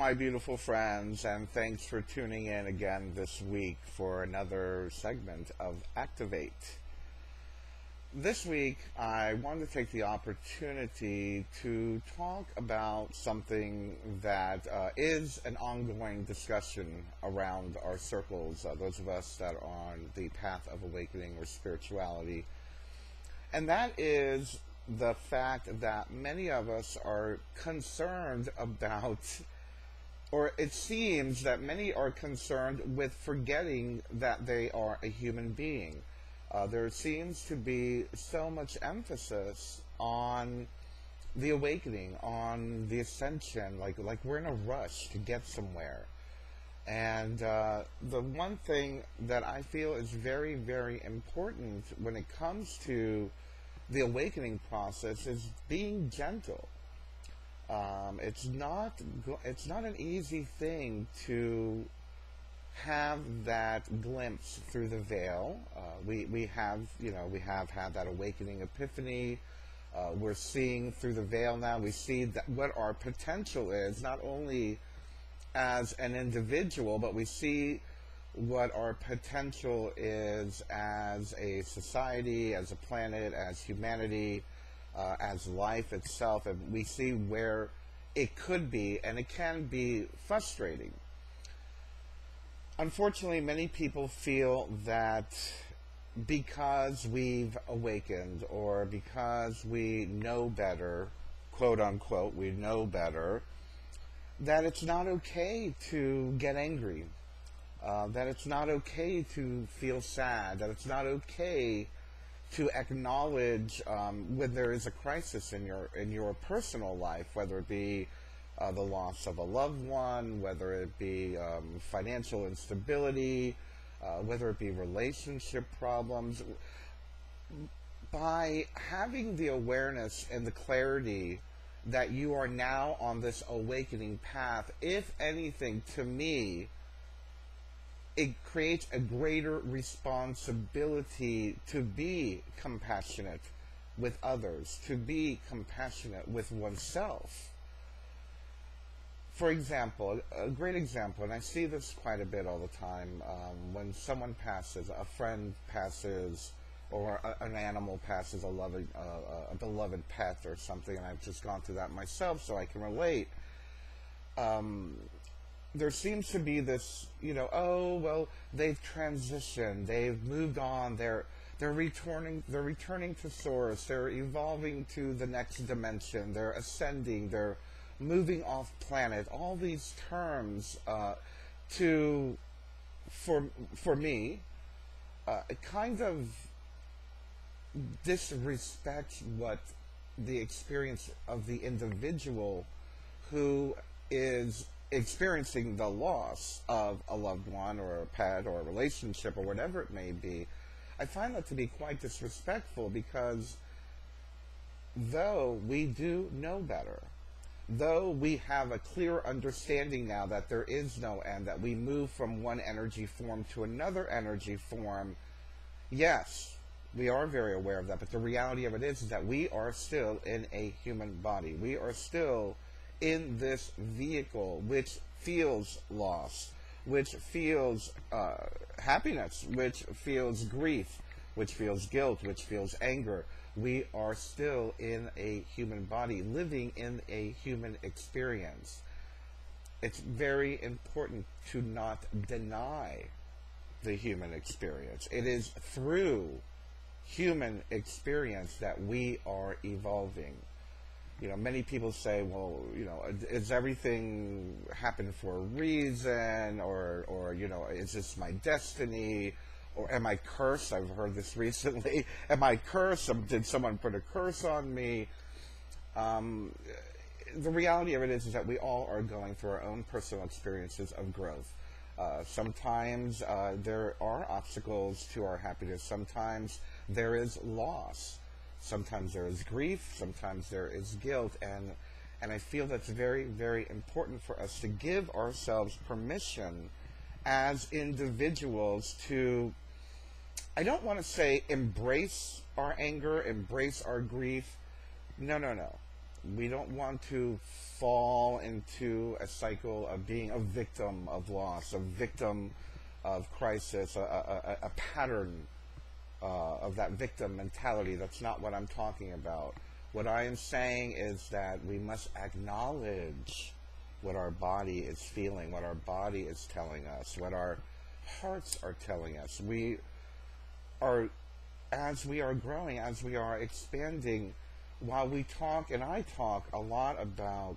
my beautiful friends, and thanks for tuning in again this week for another segment of Activate. This week, I wanted to take the opportunity to talk about something that is an ongoing discussion around our circles, those of us that are on the path of awakening or spirituality, and that is the fact that many of us are concerned about, or it seems that many are concerned with forgetting that they are a human being. There seems to be so much emphasis on the awakening, on the ascension, like we're in a rush to get somewhere. And the one thing that I feel is very, very important when it comes to the awakening process is being gentle. It's not an easy thing to have that glimpse through the veil. We have had that awakening epiphany. We're seeing through the veil now. We see that what our potential is, not only as an individual, but we see what our potential is as a society, as a planet, as humanity, as life itself, and we see where it could be, and it can be frustrating. Unfortunately, many people feel that because we've awakened, or because we know better, quote unquote, we know better, that it's not okay to get angry, that it's not okay to feel sad, that it's not okay to acknowledge when there is a crisis in your personal life, whether it be the loss of a loved one, whether it be financial instability, whether it be relationship problems. By having the awareness and the clarity that you are now on this awakening path, if anything, to me, it creates a greater responsibility to be compassionate with others, to be compassionate with oneself. For example, a great example, and I see this quite a bit all the time, when someone passes, a friend passes, or an animal passes, a beloved pet or something, and I've just gone through that myself, so I can relate. There seems to be this, oh, well, they've transitioned, they've moved on, they're returning to source, they're evolving to the next dimension, they're ascending, they're moving off planet. All these terms for me, it kind of disrespects what the experience of the individual who is experiencing the loss of a loved one or a pet or a relationship or whatever it may be. I find that to be quite disrespectful, because though we do know better, though we have a clear understanding now that there is no end, that we move from one energy form to another energy form, yes, we are very aware of that, but the reality of it is that we are still in a human body. We are still in this vehicle which feels loss, which feels happiness, which feels grief, which feels guilt, which feels anger. We are still in a human body, living in a human experience. It's very important to not deny the human experience. It is through human experience that we are evolving. Many people say, well, is everything happen for a reason, or is this my destiny? Or am I cursed? I've heard this recently. Am I cursed? Did someone put a curse on me? The reality of it is that we all are going through our own personal experiences of growth. Sometimes there are obstacles to our happiness. Sometimes there is loss. Sometimes there is grief. Sometimes there is guilt. And I feel that's very, very important for us to give ourselves permission as individuals to, I don't want to say embrace our anger, embrace our grief. No. We don't want to fall into a cycle of being a victim of loss, a victim of crisis, a pattern of that victim mentality. That's not what I'm talking about. What I am saying is that we must acknowledge what our body is feeling, what our body is telling us, what our hearts are telling us. We are, as we are growing, as we are expanding, while we talk, and I talk a lot about,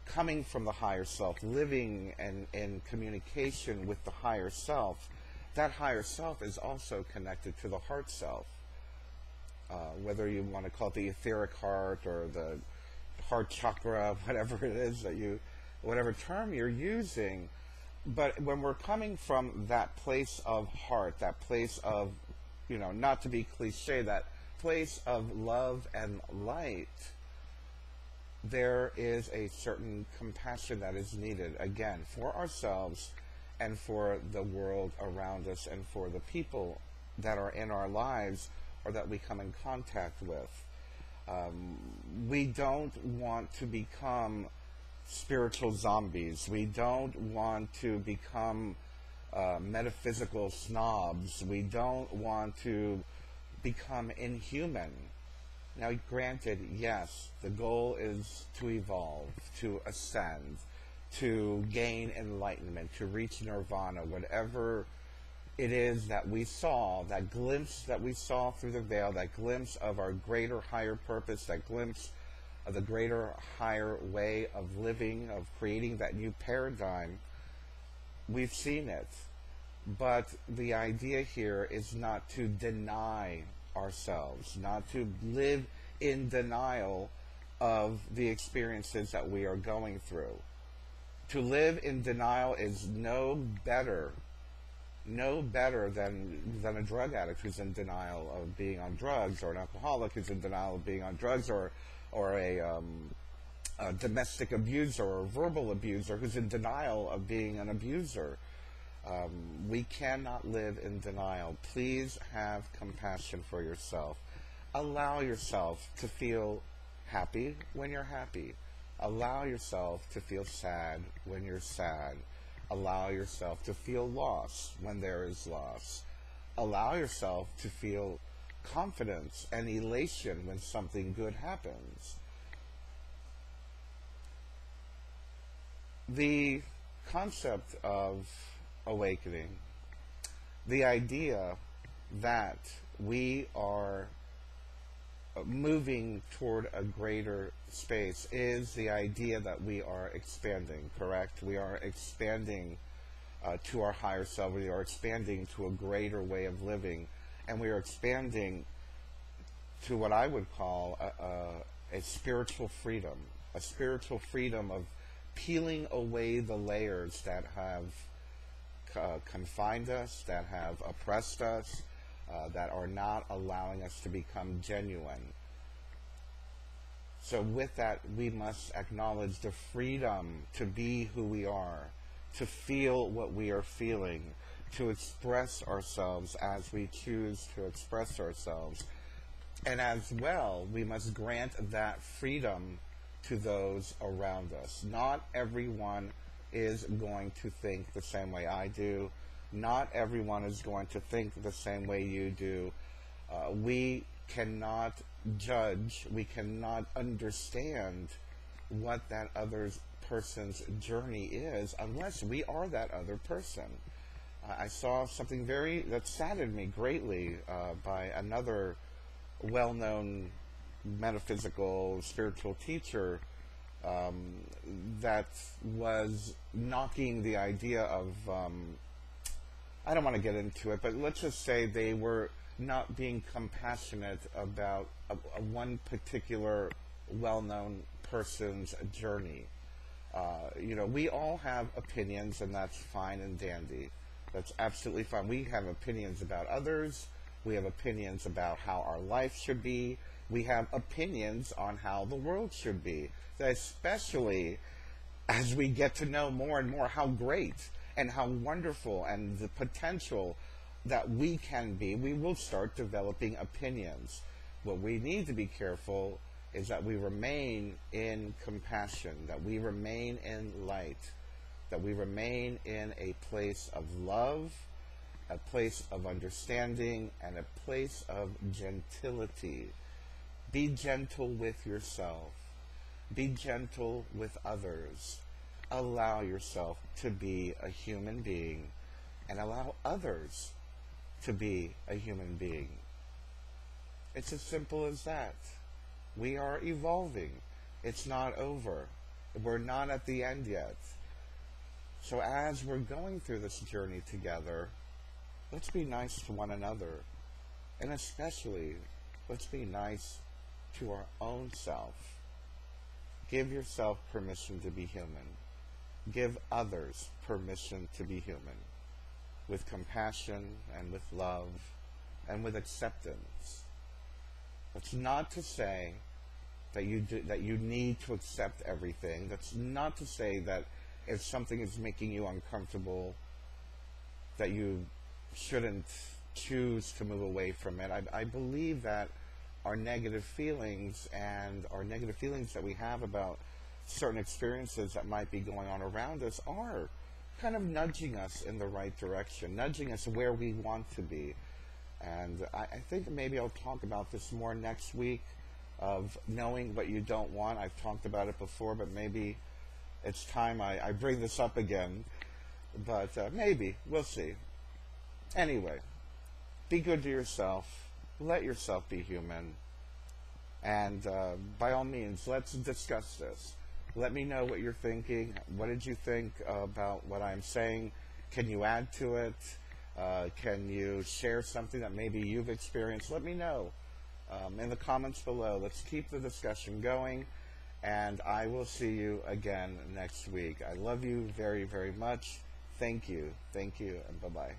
coming from the higher self, living in communication with the higher self, that higher self is also connected to the heart self. Whether you want to call it the etheric heart or the heart chakra, whatever it is whatever term you're using. But when we're coming from that place of heart, that place of, not to be cliche, that place of love and light, there is a certain compassion that is needed, again, for ourselves and for the world around us and for the people that are in our lives or that we come in contact with. We don't want to become spiritual zombies. We don't want to become metaphysical snobs. We don't want to become inhuman. Now, granted, yes, the goal is to evolve, to ascend, to gain enlightenment, to reach nirvana, whatever it is that we saw, that glimpse that we saw through the veil, that glimpse of our greater, higher purpose, that glimpse of the greater, higher way of living, of creating that new paradigm. We've seen it. But the idea here is not to deny ourselves, not to live in denial of the experiences that we are going through. To live in denial is no better than a drug addict who's in denial of being on drugs, or an alcoholic who's in denial of being on drugs, or a domestic abuser or a verbal abuser who's in denial of being an abuser. We cannot live in denial. Please have compassion for yourself. Allow yourself to feel happy when you're happy. Allow yourself to feel sad when you're sad. Allow yourself to feel loss when there is loss. Allow yourself to feel confidence and elation when something good happens. The concept of awakening, the idea that we are moving toward a greater space, is the idea that we are expanding, correct? We are expanding to our higher self. We are expanding to a greater way of living, and we are expanding to what I would call a spiritual freedom, of peeling away the layers that have confined us, that have oppressed us, that are not allowing us to become genuine. So with that, we must acknowledge the freedom to be who we are, to feel what we are feeling, to express ourselves as we choose to express ourselves. And as well, we must grant that freedom to those around us. Not everyone is going to think the same way I do. Not everyone is going to think the same way you do. We cannot judge, we cannot understand what that other person's journey is unless we are that other person. I saw something that saddened me greatly by another well-known metaphysical spiritual teacher that was knocking the idea of I don't want to get into it, but let's just say they were not being compassionate about one particular well-known person's journey. We all have opinions, and that's fine and dandy. That's absolutely fine. We have opinions about others. We have opinions about how our life should be. We have opinions on how the world should be, especially as we get to know more and more how great and how wonderful and the potential that we can be. We will start developing opinions. What we need to be careful is that we remain in compassion, that we remain in light, that we remain in a place of love, a place of understanding, and a place of gentility. Be gentle with yourself. Be gentle with others. Allow yourself to be a human being, and allow others to be a human being. It's as simple as that. We are evolving. It's not over. We're not at the end yet. So as we're going through this journey together, let's be nice to one another. And especially, let's be nice to our own self. Give yourself permission to be human. Give others permission to be human, with compassion and with love and with acceptance. That's not to say that you need to accept everything. That's not to say that if something is making you uncomfortable, that you shouldn't choose to move away from it. I believe that our negative feelings and our negative feelings that we have about certain experiences that might be going on around us are kind of nudging us in the right direction, nudging us where we want to be. And I think maybe I'll talk about this more next week, of knowing what you don't want. I've talked about it before, but maybe it's time I bring this up again. But maybe. We'll see. Anyway, be good to yourself. Let yourself be human. And by all means, let's discuss this. Let me know what you're thinking. What did you think about what I'm saying? Can you add to it? Can you share something that maybe you've experienced? Let me know in the comments below. Let's keep the discussion going, and I will see you again next week. I love you very, very much. Thank you, and bye-bye.